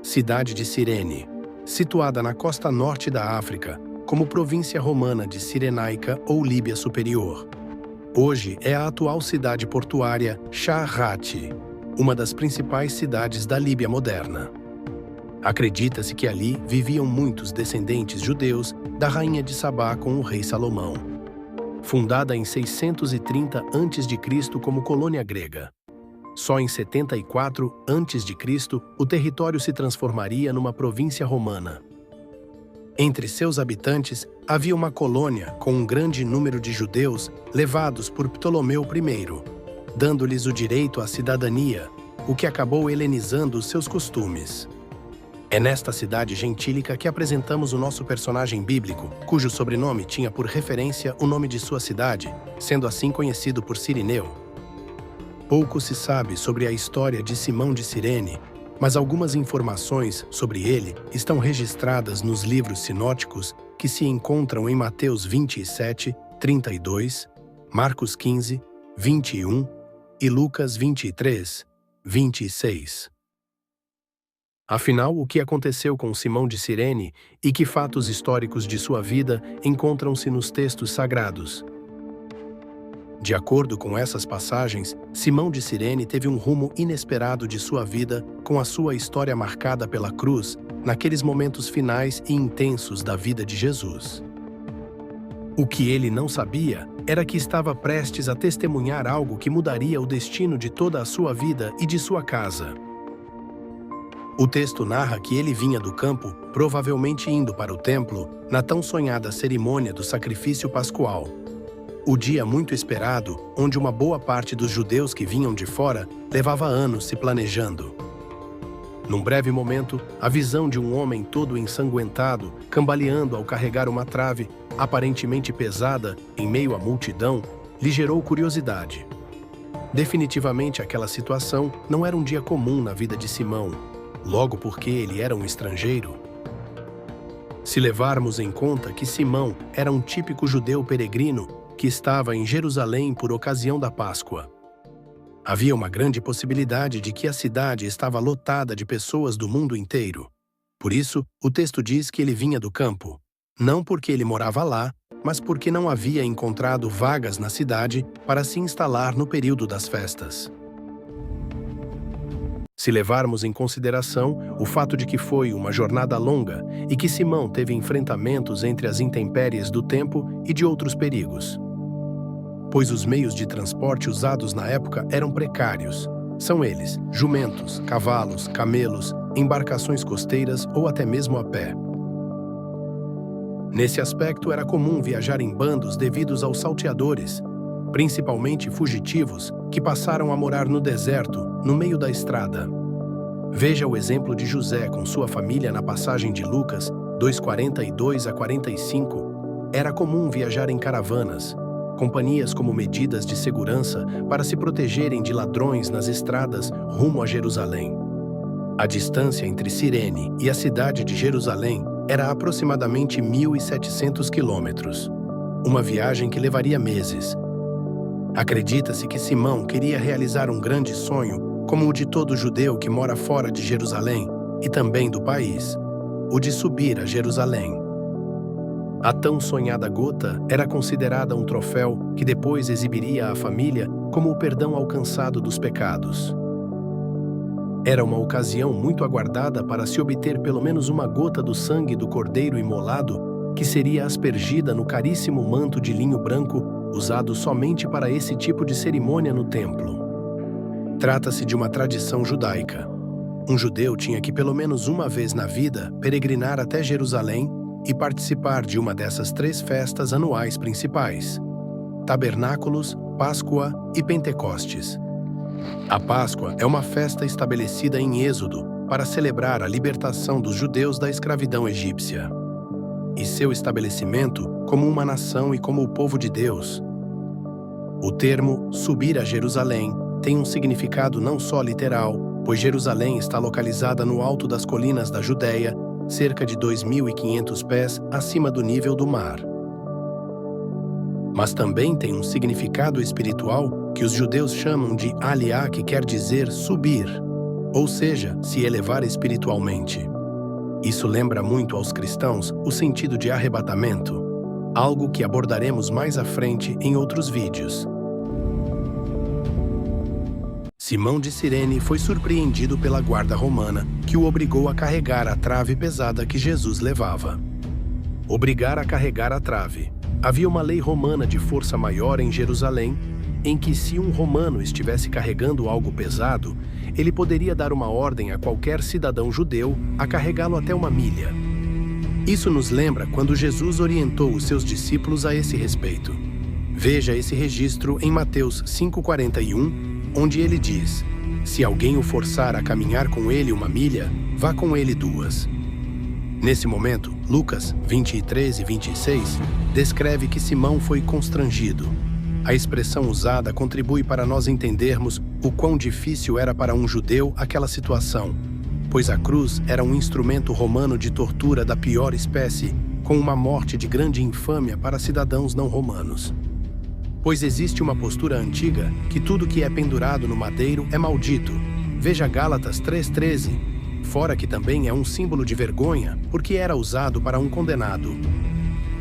cidade de Cirene, situada na costa norte da África, como província romana de Cirenaica ou Líbia Superior. Hoje é a atual cidade portuária Sharrati, uma das principais cidades da Líbia moderna. Acredita-se que ali viviam muitos descendentes judeus da rainha de Sabá com o rei Salomão. Fundada em 630 a.C. como colônia grega. Só em 74 a.C. o território se transformaria numa província romana. Entre seus habitantes havia uma colônia com um grande número de judeus levados por Ptolomeu I, dando-lhes o direito à cidadania, o que acabou helenizando os seus costumes. É nesta cidade gentílica que apresentamos o nosso personagem bíblico, cujo sobrenome tinha por referência o nome de sua cidade, sendo assim conhecido por Cireneu. Pouco se sabe sobre a história de Simão de Cirene, mas algumas informações sobre ele estão registradas nos livros sinóticos que se encontram em Mateus 27, 32, Marcos 15, 21 e Lucas 23, 26. Afinal, o que aconteceu com Simão de Cirene e que fatos históricos de sua vida encontram-se nos textos sagrados? De acordo com essas passagens, Simão de Cirene teve um rumo inesperado de sua vida com a sua história marcada pela cruz, naqueles momentos finais e intensos da vida de Jesus. O que ele não sabia era que estava prestes a testemunhar algo que mudaria o destino de toda a sua vida e de sua casa. O texto narra que ele vinha do campo, provavelmente indo para o templo, na tão sonhada cerimônia do sacrifício pascual. O dia muito esperado, onde uma boa parte dos judeus que vinham de fora levava anos se planejando. Num breve momento, a visão de um homem todo ensanguentado, cambaleando ao carregar uma trave, aparentemente pesada, em meio à multidão, lhe gerou curiosidade. Definitivamente aquela situação não era um dia comum na vida de Simão, logo porque ele era um estrangeiro. Se levarmos em conta que Simão era um típico judeu peregrino que estava em Jerusalém por ocasião da Páscoa. Havia uma grande possibilidade de que a cidade estava lotada de pessoas do mundo inteiro. Por isso, o texto diz que ele vinha do campo, não porque ele morava lá, mas porque não havia encontrado vagas na cidade para se instalar no período das festas. Se levarmos em consideração o fato de que foi uma jornada longa e que Simão teve enfrentamentos entre as intempéries do tempo e de outros perigos, pois os meios de transporte usados na época eram precários. São eles, jumentos, cavalos, camelos, embarcações costeiras ou até mesmo a pé. Nesse aspecto, era comum viajar em bandos devido aos salteadores, principalmente fugitivos, que passaram a morar no deserto, no meio da estrada. Veja o exemplo de José com sua família na passagem de Lucas 2:42 a 45. Era comum viajar em caravanas, companhias como medidas de segurança para se protegerem de ladrões nas estradas rumo a Jerusalém. A distância entre Cirene e a cidade de Jerusalém era aproximadamente 1.700 quilômetros, uma viagem que levaria meses. Acredita-se que Simão queria realizar um grande sonho, como o de todo judeu que mora fora de Jerusalém e também do país, o de subir a Jerusalém. A tão sonhada gota era considerada um troféu que depois exibiria à família como o perdão alcançado dos pecados. Era uma ocasião muito aguardada para se obter pelo menos uma gota do sangue do cordeiro imolado, que seria aspergida no caríssimo manto de linho branco, usado somente para esse tipo de cerimônia no templo. Trata-se de uma tradição judaica. Um judeu tinha que pelo menos uma vez na vida peregrinar até Jerusalém e participar de uma dessas 3 festas anuais principais: Tabernáculos, Páscoa e Pentecostes. A Páscoa é uma festa estabelecida em Êxodo para celebrar a libertação dos judeus da escravidão egípcia e seu estabelecimento como uma nação e como o povo de Deus. O termo subir a Jerusalém tem um significado não só literal, pois Jerusalém está localizada no alto das colinas da Judéia, cerca de 2.500 pés acima do nível do mar. Mas também tem um significado espiritual que os judeus chamam de Aliá, que quer dizer subir. ou seja, se elevar espiritualmente. Isso lembra muito aos cristãos o sentido de arrebatamento, algo que abordaremos mais à frente em outros vídeos. Simão de Cirene foi surpreendido pela guarda romana, que o obrigou a carregar a trave pesada que Jesus levava. Obrigar a carregar a trave. Havia uma lei romana de força maior em Jerusalém, em que se um romano estivesse carregando algo pesado, ele poderia dar uma ordem a qualquer cidadão judeu a carregá-lo até uma milha. Isso nos lembra quando Jesus orientou os seus discípulos a esse respeito. Veja esse registro em Mateus 5,41, onde ele diz: se alguém o forçar a caminhar com ele uma milha, vá com ele 2. Nesse momento, Lucas 23 e 26 descreve que Simão foi constrangido. A expressão usada contribui para nós entendermos o quão difícil era para um judeu aquela situação, pois a cruz era um instrumento romano de tortura da pior espécie, com uma morte de grande infâmia para cidadãos não romanos. Pois existe uma postura antiga que tudo que é pendurado no madeiro é maldito. Veja Gálatas 3,13, fora que também é um símbolo de vergonha, porque era usado para um condenado.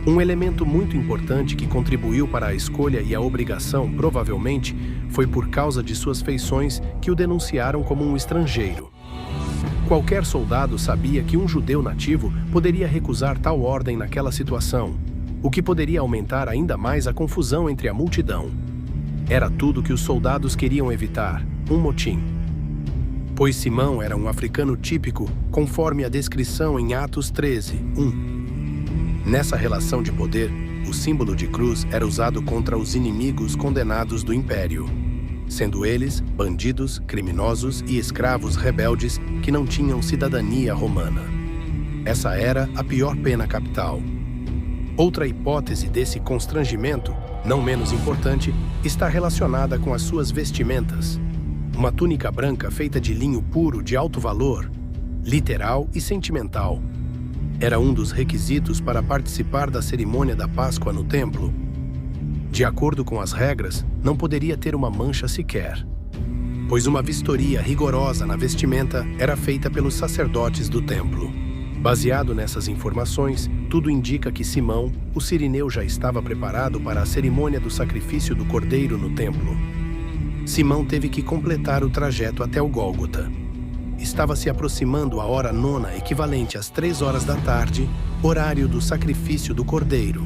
Um elemento muito importante que contribuiu para a escolha e a obrigação, provavelmente, foi por causa de suas feições que o denunciaram como um estrangeiro. Qualquer soldado sabia que um judeu nativo poderia recusar tal ordem naquela situação, o que poderia aumentar ainda mais a confusão entre a multidão. Era tudo que os soldados queriam evitar, um motim. Pois Simão era um africano típico, conforme a descrição em Atos 13:1. Nessa relação de poder, o símbolo de cruz era usado contra os inimigos condenados do império, sendo eles bandidos, criminosos e escravos rebeldes que não tinham cidadania romana. Essa era a pior pena capital. Outra hipótese desse constrangimento, não menos importante, está relacionada com as suas vestimentas. Uma túnica branca feita de linho puro de alto valor, literal e sentimental. Era um dos requisitos para participar da cerimônia da Páscoa no templo. De acordo com as regras, não poderia ter uma mancha sequer, pois uma vistoria rigorosa na vestimenta era feita pelos sacerdotes do templo. Baseado nessas informações, tudo indica que Simão, o cireneu, já estava preparado para a cerimônia do sacrifício do cordeiro no templo. Simão teve que completar o trajeto até o Gólgota. Estava se aproximando a hora nona, equivalente às 3 horas da tarde, horário do sacrifício do cordeiro.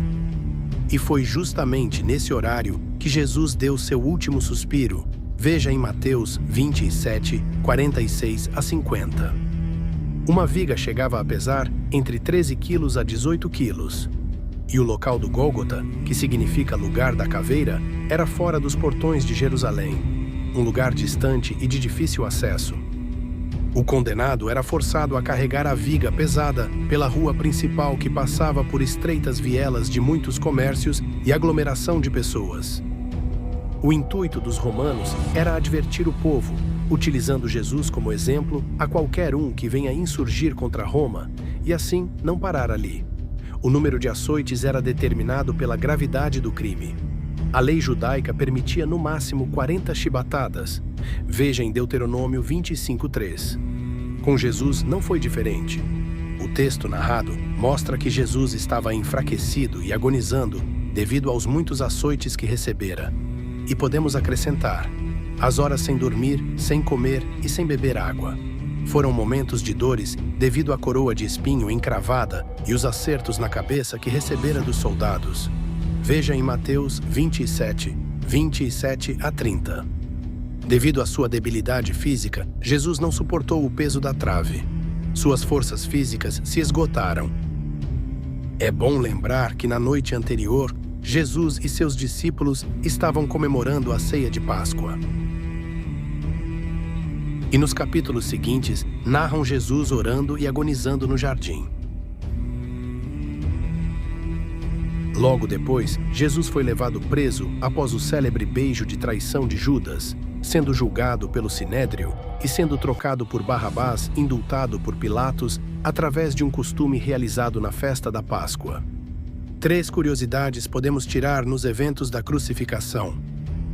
E foi justamente nesse horário que Jesus deu seu último suspiro. Veja em Mateus 27, 46 a 50. Uma viga chegava a pesar entre 13 quilos a 18 quilos. E o local do Gólgota, que significa lugar da caveira, era fora dos portões de Jerusalém, um lugar distante e de difícil acesso. O condenado era forçado a carregar a viga pesada pela rua principal que passava por estreitas vielas de muitos comércios e aglomeração de pessoas. O intuito dos romanos era advertir o povo, utilizando Jesus como exemplo a qualquer um que venha insurgir contra Roma, e assim não parar ali. O número de açoites era determinado pela gravidade do crime. A lei judaica permitia no máximo 40 chibatadas. Veja em Deuteronômio 25:3. Com Jesus não foi diferente. O texto narrado mostra que Jesus estava enfraquecido e agonizando devido aos muitos açoites que recebera. E podemos acrescentar: as horas sem dormir, sem comer e sem beber água. Foram momentos de dores devido à coroa de espinho encravada e os acertos na cabeça que recebera dos soldados. Veja em Mateus 27, 27 a 30. Devido à sua debilidade física, Jesus não suportou o peso da trave. Suas forças físicas se esgotaram. É bom lembrar que na noite anterior, Jesus e seus discípulos estavam comemorando a ceia de Páscoa. E nos capítulos seguintes, narram Jesus orando e agonizando no jardim. Logo depois, Jesus foi levado preso após o célebre beijo de traição de Judas, sendo julgado pelo Sinédrio e sendo trocado por Barrabás, indultado por Pilatos, através de um costume realizado na festa da Páscoa. 3 curiosidades podemos tirar nos eventos da crucificação.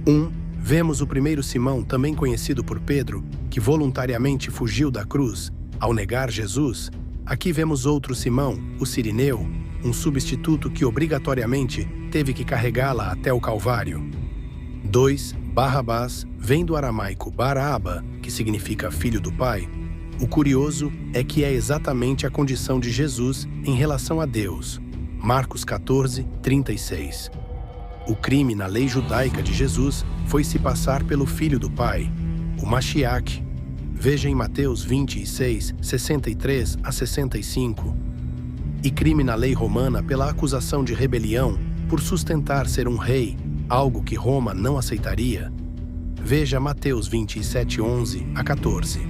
1. Vemos o primeiro Simão, também conhecido por Pedro, que voluntariamente fugiu da cruz ao negar Jesus. Aqui vemos outro Simão, o Cirineu, um substituto que obrigatoriamente teve que carregá-la até o Calvário. 2. Barrabás vem do aramaico Baraba, que significa filho do Pai. O curioso é que é exatamente a condição de Jesus em relação a Deus. Marcos 14, 36. O crime na lei judaica de Jesus foi se passar pelo filho do Pai, o Mashiach. Veja em Mateus 26, 63 a 65. E crime na lei romana pela acusação de rebelião por sustentar ser um rei, algo que Roma não aceitaria. Veja Mateus 27, 11 a 14.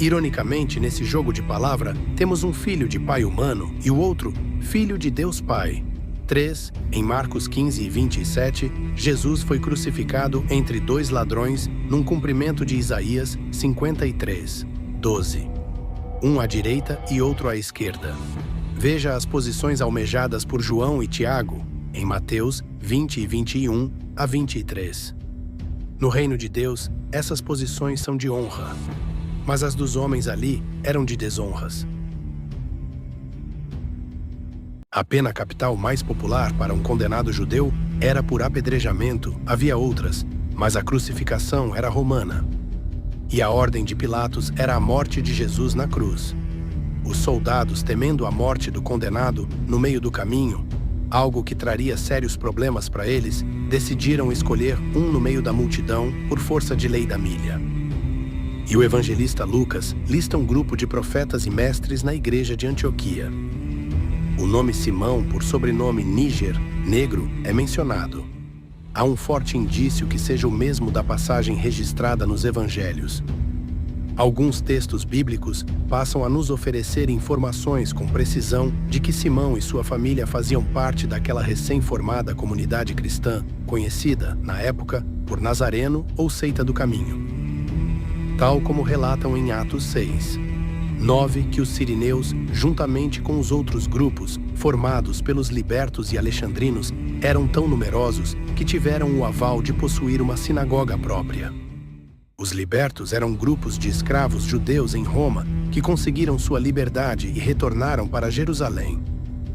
Ironicamente, nesse jogo de palavra, temos um filho de pai humano e o outro, filho de Deus Pai. 3. Em Marcos 15 e 27, Jesus foi crucificado entre dois ladrões num cumprimento de Isaías 53, 12. Um à direita e outro à esquerda. Veja as posições almejadas por João e Tiago, em Mateus 20 e 21 a 23. No reino de Deus, essas posições são de honra, mas as dos homens ali eram de desonras. A pena capital mais popular para um condenado judeu era por apedrejamento, havia outras, mas a crucificação era romana. E a ordem de Pilatos era a morte de Jesus na cruz. Os soldados, temendo a morte do condenado no meio do caminho, algo que traria sérios problemas para eles, decidiram escolher um no meio da multidão por força de lei da milha. E o evangelista Lucas lista um grupo de profetas e mestres na igreja de Antioquia. O nome Simão, por sobrenome Níger, negro, é mencionado. Há um forte indício que seja o mesmo da passagem registrada nos evangelhos. Alguns textos bíblicos passam a nos oferecer informações com precisão de que Simão e sua família faziam parte daquela recém-formada comunidade cristã, conhecida, na época, por Nazareno ou Seita do Caminho. Tal como relatam em Atos 6. 9. Que os sirineus, juntamente com os outros grupos, formados pelos libertos e alexandrinos, eram tão numerosos que tiveram o aval de possuir uma sinagoga própria. Os libertos eram grupos de escravos judeus em Roma que conseguiram sua liberdade e retornaram para Jerusalém.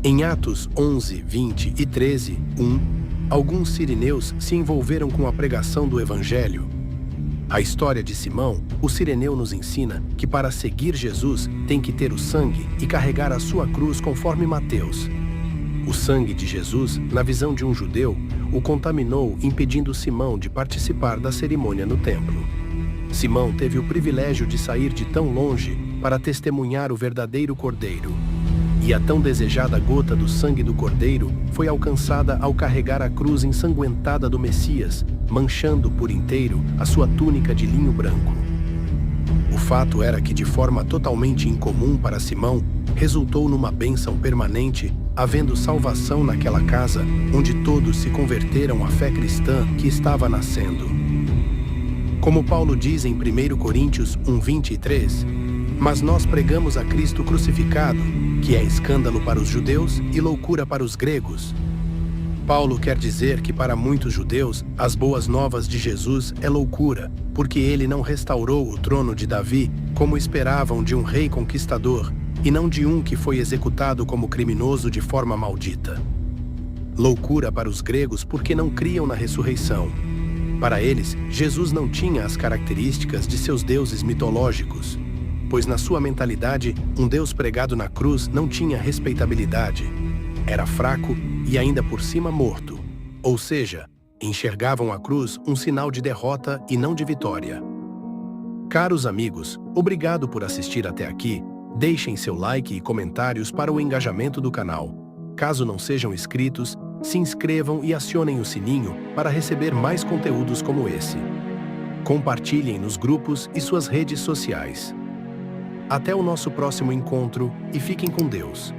Em Atos 11, 20 e 13, 1, alguns sirineus se envolveram com a pregação do Evangelho. A história de Simão, o sireneu nos ensina que para seguir Jesus tem que ter o sangue e carregar a sua cruz conforme Mateus. O sangue de Jesus, na visão de um judeu, o contaminou, impedindo Simão de participar da cerimônia no templo. Simão teve o privilégio de sair de tão longe para testemunhar o verdadeiro Cordeiro. E a tão desejada gota do sangue do Cordeiro foi alcançada ao carregar a cruz ensanguentada do Messias, manchando por inteiro a sua túnica de linho branco. O fato era que, de forma totalmente incomum para Simão, resultou numa bênção permanente, havendo salvação naquela casa onde todos se converteram à fé cristã que estava nascendo. Como Paulo diz em 1 Coríntios 1:23, mas nós pregamos a Cristo crucificado, que é escândalo para os judeus e loucura para os gregos. Paulo quer dizer que para muitos judeus, as boas novas de Jesus é loucura, porque ele não restaurou o trono de Davi como esperavam de um rei conquistador, e não de um que foi executado como criminoso de forma maldita. Loucura para os gregos porque não criam na ressurreição. Para eles, Jesus não tinha as características de seus deuses mitológicos, pois na sua mentalidade, um Deus pregado na cruz não tinha respeitabilidade. Era fraco e ainda por cima morto. Ou seja, enxergavam a cruz um sinal de derrota e não de vitória. Caros amigos, obrigado por assistir até aqui. Deixem seu like e comentários para o engajamento do canal. Caso não sejam inscritos, se inscrevam e acionem o sininho para receber mais conteúdos como esse. Compartilhem nos grupos e suas redes sociais. Até o nosso próximo encontro e fiquem com Deus.